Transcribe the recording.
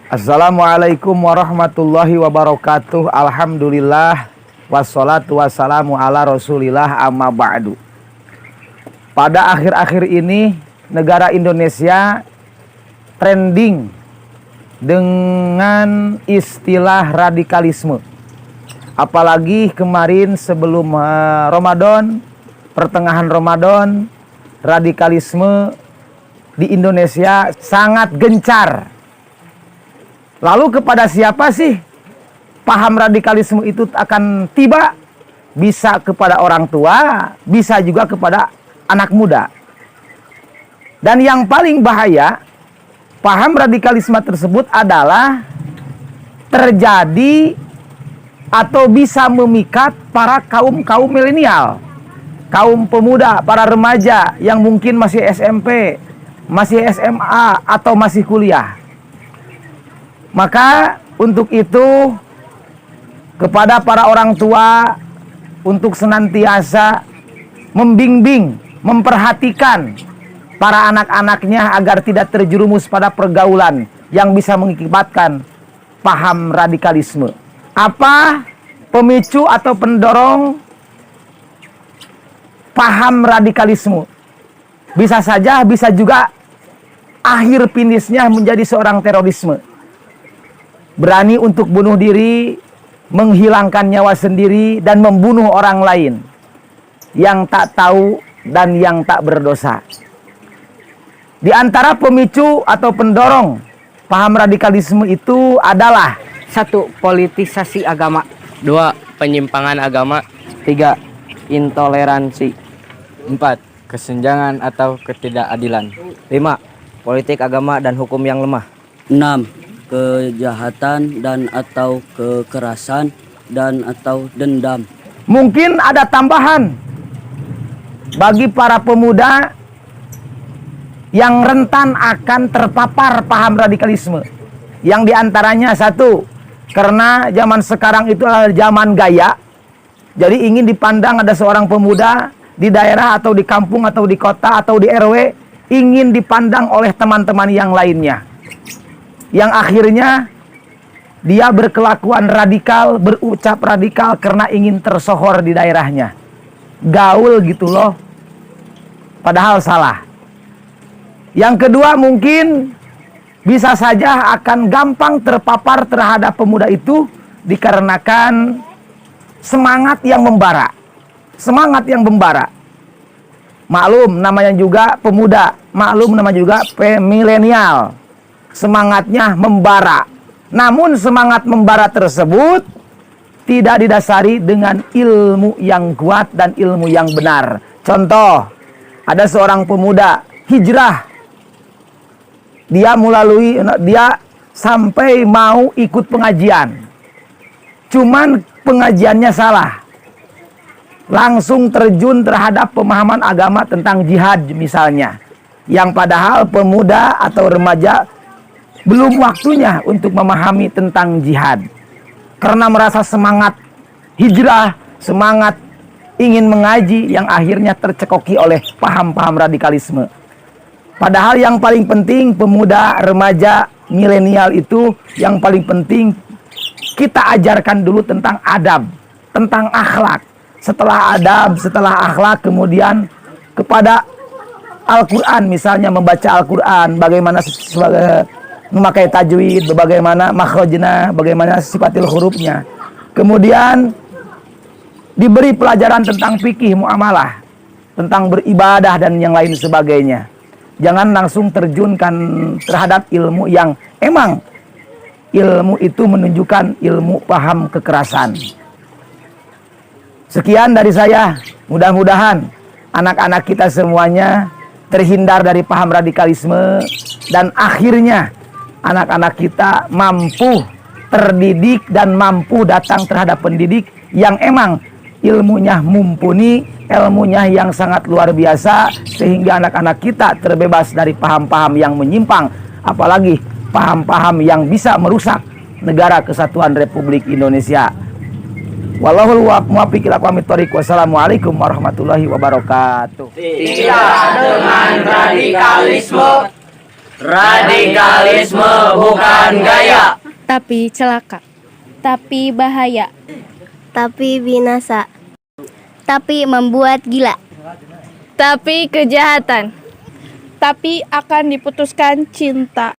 Assalamualaikum warahmatullahi wabarakatuh. Alhamdulillah wassalatu wassalamu ala rasulillah amma ba'du. Pada akhir-akhir ini negara Indonesia trending dengan istilah radikalisme. Apalagi kemarin sebelum Ramadan, pertengahan Ramadan, radikalisme di Indonesia sangat gencar. Lalu kepada siapa sih paham radikalisme itu akan tiba? Bisa kepada orang tua, bisa juga kepada anak muda. Dan yang paling bahaya, paham radikalisme tersebut adalah terjadi atau bisa memikat para kaum milenial, kaum pemuda, para remaja yang mungkin masih SMP, masih SMA, atau masih kuliah. Maka untuk itu kepada para orang tua untuk senantiasa membimbing, memperhatikan para anak-anaknya agar tidak terjerumus pada pergaulan yang bisa mengakibatkan paham radikalisme. Apa pemicu atau pendorong paham radikalisme? Bisa saja, bisa juga akhir finishnya menjadi seorang terorisme. Berani untuk bunuh diri, menghilangkan nyawa sendiri, dan membunuh orang lain yang tak tahu dan yang tak berdosa. Di antara pemicu atau pendorong paham radikalisme itu adalah: 1. Politisasi agama. 2. Penyimpangan agama. 3. Intoleransi. 4. Kesenjangan atau ketidakadilan. 5. Politik agama dan hukum yang lemah. 6. Kejahatan dan atau kekerasan dan atau dendam. Mungkin ada tambahan bagi para pemuda yang rentan akan terpapar paham radikalisme. Yang diantaranya 1, karena zaman sekarang itu adalah zaman gaya. Jadi ingin dipandang ada seorang pemuda di daerah atau di kampung atau di kota atau di RW, ingin dipandang oleh teman-teman yang lainnya. Yang akhirnya dia berkelakuan radikal, berucap radikal karena ingin tersohor di daerahnya. Gaul gitu loh. Padahal salah. Yang kedua, mungkin bisa saja akan gampang terpapar terhadap pemuda itu dikarenakan semangat yang membara. Semangat yang membara. Maklum namanya juga pemuda, maklum namanya juga milenial. Semangatnya membara. Namun semangat membara tersebut tidak didasari dengan ilmu yang kuat dan ilmu yang benar. Contoh, ada seorang pemuda hijrah. Dia sampai mau ikut pengajian. Cuman pengajiannya salah. Langsung terjun terhadap pemahaman agama tentang jihad misalnya. Yang padahal pemuda atau remaja belum waktunya untuk memahami tentang jihad. Karena merasa semangat hijrah, semangat ingin mengaji, yang akhirnya tercekoki oleh paham-paham radikalisme. Padahal yang paling penting pemuda, remaja, milenial itu yang paling penting kita ajarkan dulu tentang adab, tentang akhlak. Setelah adab, setelah akhlak, kemudian kepada Al-Quran, misalnya membaca Al-Quran, bagaimana memakai tajwid, bagaimana makhrajna, bagaimana sifatil hurufnya. Kemudian diberi pelajaran tentang fikih muamalah, tentang beribadah dan yang lain sebagainya. Jangan langsung terjunkan terhadap ilmu yang emang ilmu itu menunjukkan ilmu paham kekerasan. Sekian dari saya. Mudah-mudahan anak-anak kita semuanya terhindar dari paham radikalisme dan akhirnya anak-anak kita mampu terdidik dan mampu datang terhadap pendidik yang emang ilmunya mumpuni, ilmunya yang sangat luar biasa, sehingga anak-anak kita terbebas dari paham-paham yang menyimpang, apalagi paham-paham yang bisa merusak negara kesatuan Republik Indonesia. Wallahul muwaffiq ila aqwamit thoriq. Wassalamualaikum warahmatullahi wabarakatuh. Tidak dengan radikalisme. Radikalisme bukan gaya, tapi celaka, tapi bahaya, tapi binasa, tapi membuat gila, tapi kejahatan, tapi akan diputuskan cinta.